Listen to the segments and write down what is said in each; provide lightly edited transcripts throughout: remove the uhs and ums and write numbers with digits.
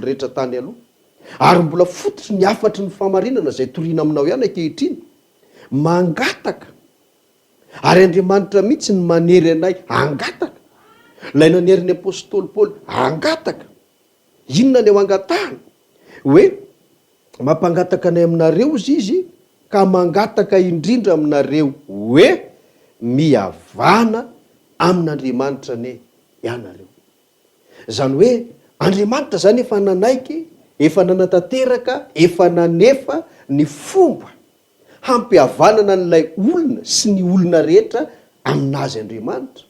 rehetra tany aloha, ary mbola fototry ny afatry ny famarinana zay toriana aminao ihany ankehitriny, mangataka. Ary Andriamanitra mihitsy ny manery anay angataka. Lay naneriny apôstôly Paoly angataka. Inona ny eo angatahana? Hoe mampangataka anay aminareo izy ka mangataka indrindra aminareo hoe mihavana amin'Andriamanitra ne ianareo. Zany hoe Andriamanitra zany efa nanaiky, efa nanatanteraka, efa nanefa ny fomba hampihavanana n'ilay olona sy ny olona rehetra aminazy Andriamanitra.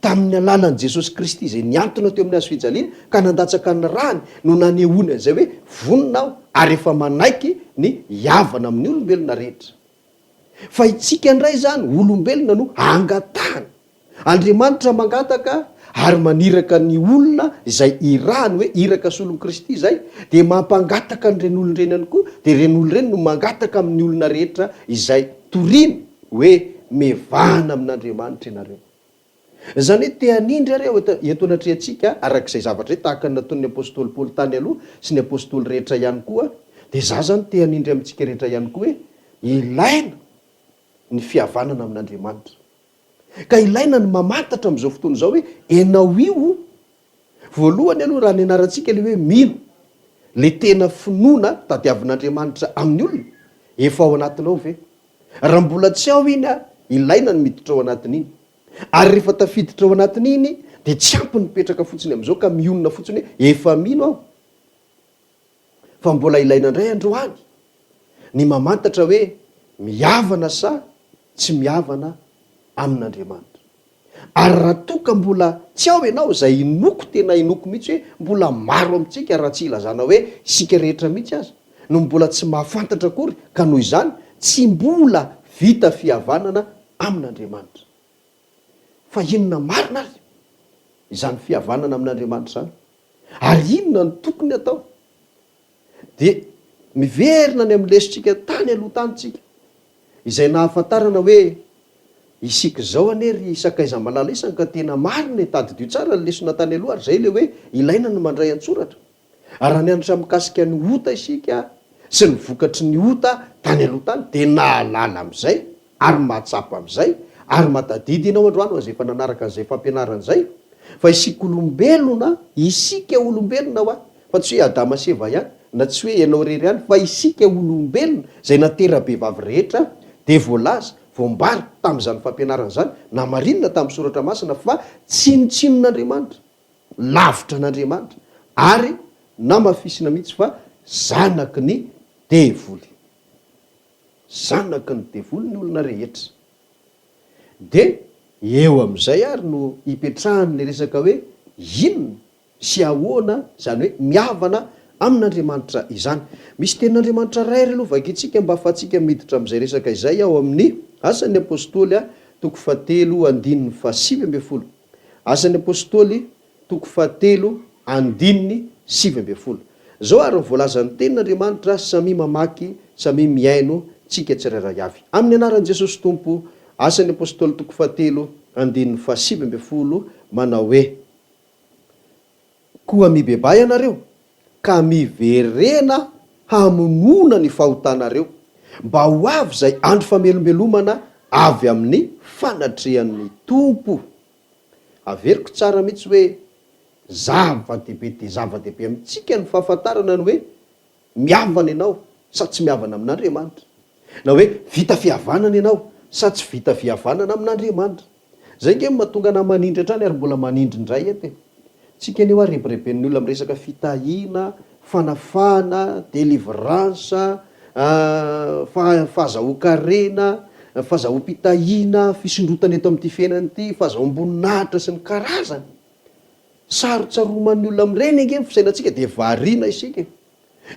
Tamin'ny alalan'i Jesosy Kristy izay niantona teo amin'ny hazo fijaliana ka nandatsaka ny rany no nanehoany an'izay hoe voninao ary efa manaiky ny havana amin'ny olombelona rehetra. Fa itsika indray zany olombelona no angatahana. Andriamanitra mangataka ary maniraka ny olona izay irahany hoe iraka solon'i Kristy izay, dia mampangataka n'ireny olona ireny ihany koa, dia ireny olona ireny no mangataka amin'ny olona rehetra izay toriana hoe mevana amin'Andriamanitra ianareo. Zany hoe te hanindry areo eto anatrehantsika arak'izay zavatra tahaka ny nataon'ny apôstôly Paoly tany aloha sy ny apôstôly rehetra ihany koa, dia za zany te hanindry amintsika rehetra ihany koa hoe ilaina ny fihavanana amin'Andriamanitra. Ka ilaina ny mamantatra amin'izao fotoana izao hoe enao io voalohany aloha raha ny anarantsika le hoe mino le tena finoana tadiavin'Andriamanitra amin'ny olona efa ao anatinao ve? Raha mbola tsy ao iny ilaina ny miditra ao anatin'iny. Ary rehefa tafiditra ao anatin'iny dia tsy ampy nipetraka fotsiny amin'izao ka mionona fotsiny hoe efa mino aho. Fa mbola ilaina indray androany ny mamantatra hoe mihavana sa tsy mihavana amin'Andriamanitra. Ary raha toka mbola tsy ao ianao izay inoko tena inoko mihitsy hoe mbola maro amintsika raha tsy ilazana hoe isika rehetra mihitsy aza no mbola tsy mahafantatra akory, ka noho izany tsy mbola vita fihavanana amin'Andriamanitra. Fa inona marina azy izany fihavanana amin'Andriamanitra izany? Ary inona ny tokony atao? Dia miverina ny amin'ny lesitsika tany aloha tanytsika izay nahafantarana hoe isika zao anery sakaiza malala isany ka tena marina tadidio tsara ny lesona tany aloha, ary zay le hoe ilaina ny mandray an-tsoratra. Ary raha nianatra mikasika ny ota isika sy ny vokatry ny ota tany aloha tany dia nahalala amin'izay ary mahatsapa amin'izay ary matadidy ianao androany azay efa nanaraka an'izay fampianarana izay. Fa isika olombelona ho fa tsy hoe Adama sy Eva ihany, na tsy hoe ianao rery ihany, fa isika olombelona izay natera-behivavy rehetra dia voalaza voambary tamin'izany fampianarana izany na marinina tamin'ny soratra masina fa tsinotsinon'Andriamanitra, lavitra n'Andriamanitra ary namafisina mihitsy fa zanaky ny devoly. Zanaky ny devoly ny olona rehetra. Dia eo amin'izay ary no hipetrahany ny resaka hoe inona sy ahoana zany hoe mihavana amin'Andriamanitra izany. Misy tenin'Andriamanitra ray ry aloha vakintsika mba ahafahantsika miditra amin'izay resaka izay ao amin'ny asan'ny apôstôly toko 7:7. Asan'ny apôstôly toko 7:7. Zao ary voalazan'ny tenin'Andriamanitra, samy mamaky, samy miaino tsika tsirairay avy. Amin'ny anaran'i Jesosy Tompo, asan'ny apôstôly toko 7:7 manao hoe: koa mibebay ianareo ka miverena hamonona ny fahotanareo, mba ho avy zay andro famelombelomana avy amin'ny fanatrehan'ny Tompo. Averiko tsara mihitsy hoe zava-dehibe dia zava-dehibe amintsika ny fahafantarana ny hoe mihavana ianao sa tsy mihavana amin'Andriamanitra, na hoe vita fihavanana ianao sa tsy vita fihavanana amin'Andriamanitra. Zay nge mahatonga na manindry hatrany ary mbola manindry indray ety. Tsika ny hoa rebireben'ny olona amin'ny resaka fitahiana, fanafana, delivrance, fahazahokarena, fahazaho-pitahiana, fisondrotana eto amin'ity fiainana ity, fahazahoam-boninahitra sy ny karazany. Sarotsaroman'ny olona amin'ireny ange fisainantsika dia variana isika.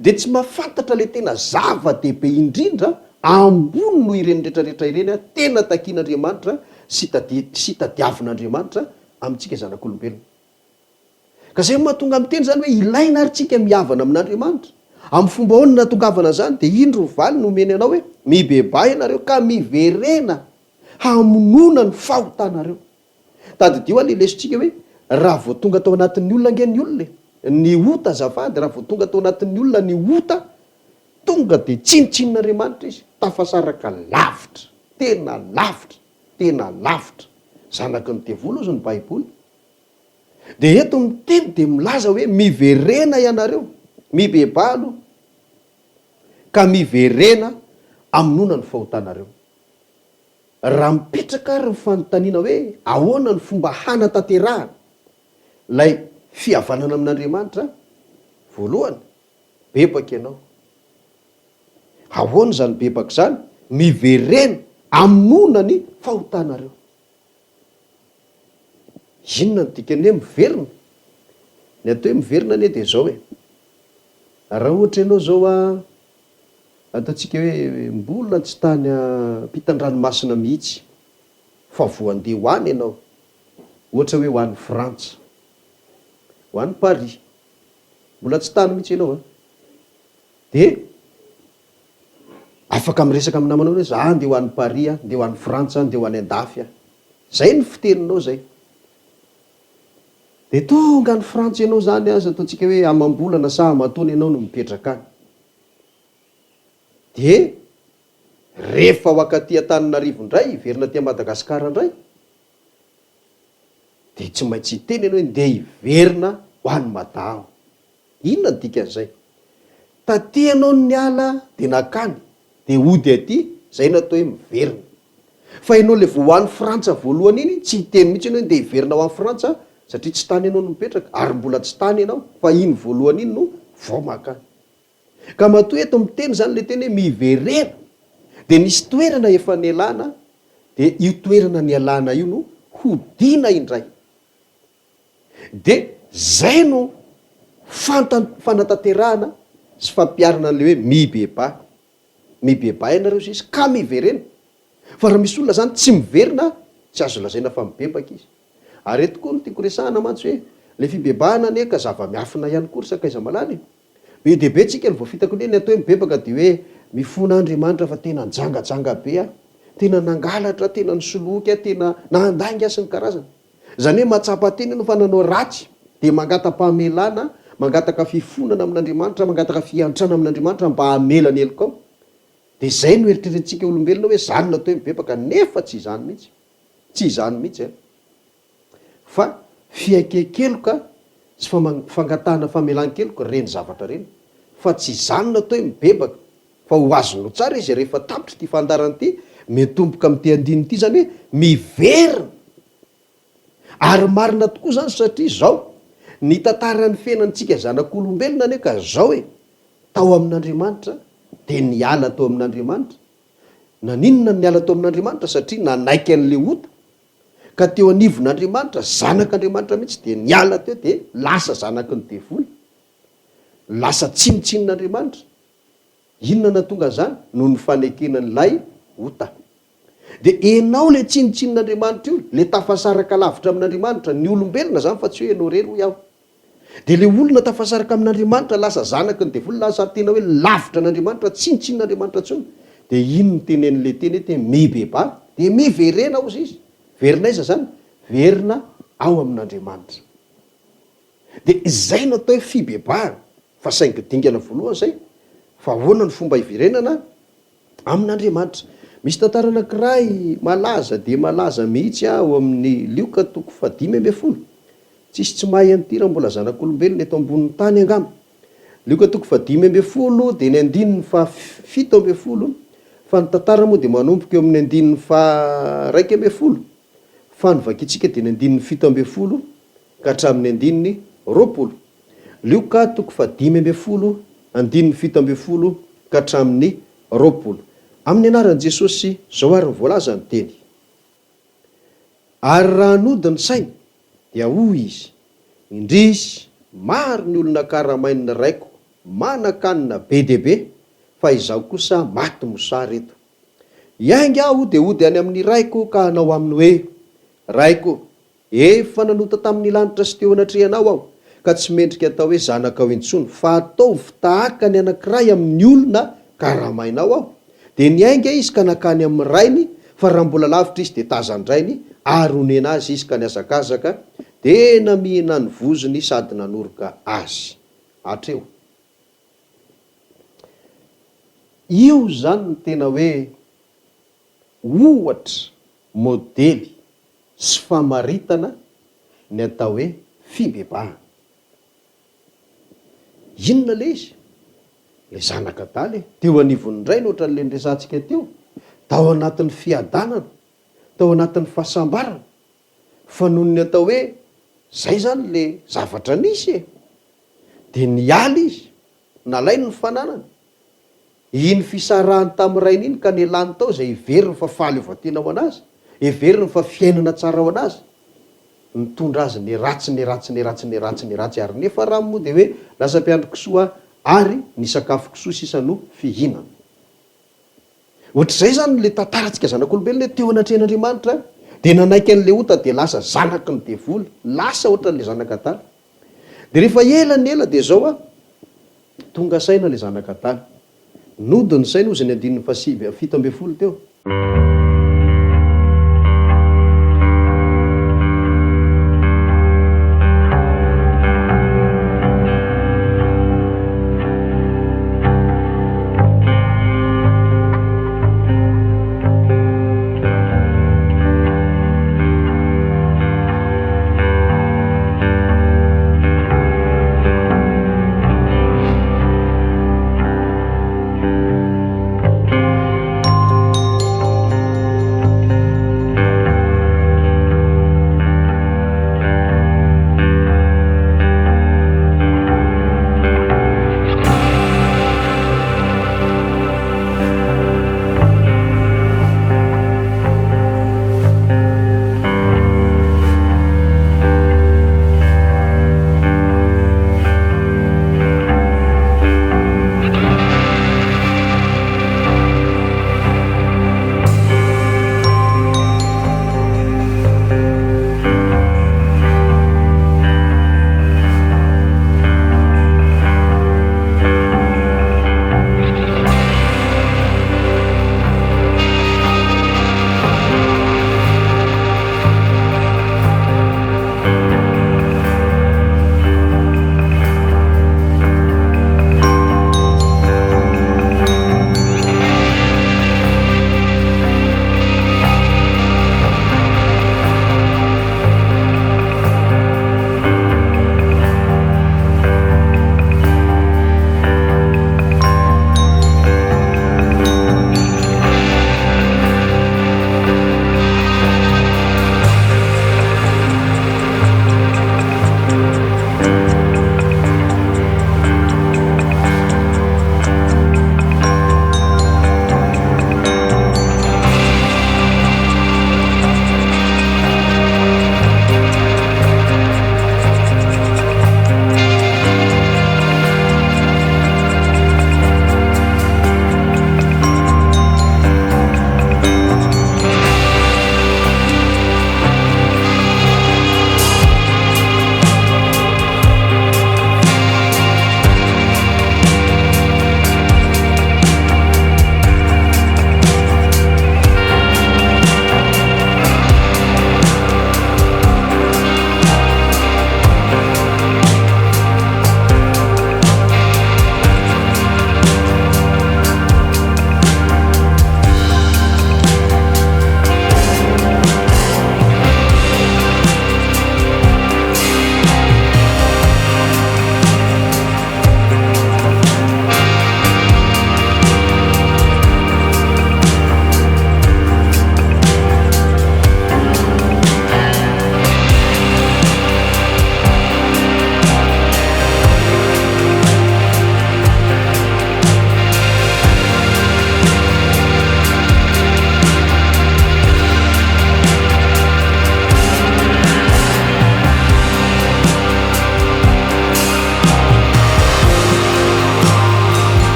Dia tsy mahafantatra le tena zava-dehibe indrindra ambony no ireny rehetrarehetra ireny tena takian'Andriamanitra sy tadiavin'Andriamanitra amintsika zanak'olombelona. Ka zay mahatonga amin'ny teny zany hoe ilaina ary tsika mihavana amin'Andriamanitra. Amin'ny fomba ahoana natongavana zany dia indro valy no omeny anao hoe mibebay ianareo ka miverena hamonona ny fahotanareo. Tadidio le lesitsika hoe raha vao tonga tao anatin'ny olona ange ny olona, ny ota zafady raha vo tonga tao anatin'ny olona ny ota tonga de tsinitsin'Andriamanitra izy, tafasaraka lavitra, tena lavitra, tena lavitra. Zanaky ny devolo ozy ny baiboly. De eto miteny de milaza hoe miverena ianareo, mibebalo ka miverena aminona ny fahotanareo. Raha mipetraka ary ny fanontaniana hoe ahoana ny fomba hanatanterahana lay fihavanana amin'Andriamanitra, voalohany bebaka ianao. Ahoana zany bebaka zany? Miverena aminona ny fahotanareo. Inona ny dikany hoe miverina? Ny atao hoe miverina anie de zao hoe raha ohatra ianao zao ataontsika hoe mbola tsy tany ampitan-dranomasina mihitsy fa voandeha ho any ianao, ohatra hoe ho an'ny Frantsa, ho an'ny Paris, mbola tsy tany mihitsy ianao de afaka miresaka amin'ny namanao hoe za andeha ho an'ny Paris, andeha ho an'ny Frantsa, andeha ho any an-dafy. Zay ny fiteninao zay. De tonga ny Frantsa ianao zany azy ataontsika hoe amam-bolana sa amatony ianao no mipetraka any. De rehefa ao akaty Antananarivo indray, hiverina aty Madagasikara indray, de tsy maintsy hiteny ianao hoe ndeha hiverina ho an'ny Madao. Inona ny dikan'izay? Taty ianao ny ala de nakany, de ody aty, zay natao hoe miverina. Fa ianao le vo ho an'ny Frantsa voalohany iny, tsy hiteny mihitsy ianao hoe ndeha hiverina ho an'ny Frantsa, satria tsy tany ianao no mipetraka, ary mbola tsy tany ianao, fa iny voalohany iny no vao makany. Ka matoa eto miteny zany le teny hoe miverena, de nisy toerana efa nialana, de io toerana nialana io no hodiana indray. De zay no fanatanterahana sy fampiarana le hoe mibeba. Mibeba ianareo sisy ka miverena. Fa raha misy olona zany tsy miverina, tsy azo lazaina fa mibebaka izy. Ary eto koa no tiako resahana mantsy hoe le fibebahana anie ka zava-miafina ihany koa ry sakaiza malany. Be dia be tsika ny voafitako ny atao hoe mibebaka de hoe mifona Andriamanitra fa tena njangajanga be, tena nangalatra, tena nisoloky, tena nandainga sy ny karazana. Zany hoe matsapa teny no fa nanao ratsy de mangata-pahamelana, mangataka fifonana amin'Andriamanitra, mangataka fiantrana amin'Andriamanitra mba hamelany helikao. De zay no eritreretintsika olombelona hoe zany natao hoe mibebaka, nefa tsy izany mihitsy. Tsy izany mihitsy fa fiaikekeloka sy fangatahana famelan-keloka reny zavatra reny. Fa tsy izany natao hoe mibebaka, fa ho azonao tsara izy rehefa tapitra ty fandarana ty, metomboka am'ty andiny ty zany hoe miverina. Ary marina tokoa zany satria zao ny tantaran'ny fiainantsika zanak'olombelona ane ka zao hoe tao amin'Andriamanitra de niala tao amin'Andriamanitra. Naninona niala tao amin'Andriamanitra? Satria nanaiky an'le ota ka teo anivon'Andriamanitra, zanak'Andriamanitra mihitsy de niala teo de lasa zanaky ny devoly, lasa tsinitsin'Andriamanitra. Inona na tonga zany? Noho ny fanekenan'ilay ota. De enao le tsinitsin'Andriamanitra io, le tafasaraka lavitra amin'Andriamanitra, ny olombelona zany fa tsy hoe enao rery ho iaho. De le olona tafasaraka amin'Andriamanitra lasa zanaky ny devoly, lasa tena hoe lavitra n'Andriamanitra, tsinitsin'Andriamanitra tsony. De ino ny tenen'le teny hoe mibeba, de miverena ozy izy. Verina iza zany? Verina ao amin'Andriamanitra. De zay no atao hoe fibebahana. Fa saingy dingana voalohany zay, fa ahoana ny fomba hiverenana amin'Andriamanitra. Misy tantara anankiray malaza de malaza mihitsy ao amin'ny Lioka 5:10. Tsisy tsy mahay an'ity raha mbola zanak'olombelona eto ambonin'ny tany angamba. Lioka 5:10 de ny 7:7. Fa ny tantara moa de manomboka eo amin'ny 1:1. Fa ny vakitsika de ny 7:7 ka hatramin'ny 20. Lioka 5:10, 7:7 ka hatramin'ny 20. Amin'ny anaran'i Jesosy zao ary ny voalaza ny teny. Ary raha nody ny sainy dia hoy izy, indrisy maro ny olona karamainina raiko, manan-kanina be dia be, fa izaho kosa maty mosary eto. Iainga aho de ody any amin'ny raiko ka hanao aminy hoe, raiko, efa nanota tamin'ny lanitra sy teo anatrehanao aho, ka tsy mendrika atao hoe zanakao intsony, fa ataovy tahaka ny anankiray amin'ny olona karamainao aho. De niainga izy ka nakany amin'ny rainy, fa raha mbola lavitra izy de tazandrainy, ary onena azy izy ka niazakazaka tena mihina ny vozony sady nanoroka azy atreo. Io zany ny tena hoe ohatra modely sy famaritana ny atao hoe fibebahana. Inona le izy? Le zanak'Adaly teo anivon'ny ray nohatra n'le nresantsika teo, tao anatin'ny fiadanana, tao anatin'ny fahasambarana, fa noho ny atao hoe zay zany le zavatra nisy de nialy izy, nalainy ny fananana. Iny fisarahany tamin'ny rainy iny ka nelany tao zay iveriny fa faly ovatena ho anazy, iveriny fa fiainana tsara ho anazy, nitondra azy neratsy ary nefa raha moa de hoe lasa mpiandro kisoa ary ny sakafo kisoa sisa no fihinana. Ohatr'izay zany le tantarantsika zanak'olombelona teo anatrehan'Andriamanitra, de nanaiky an'le ota de lasa zanaky ny devoly, lasa ohatran'le zanak'Adaly. De rehefa ela ny ela de zao tonga saina le zanak'Adaly, nodiny saina ozy ny 5:7 teo.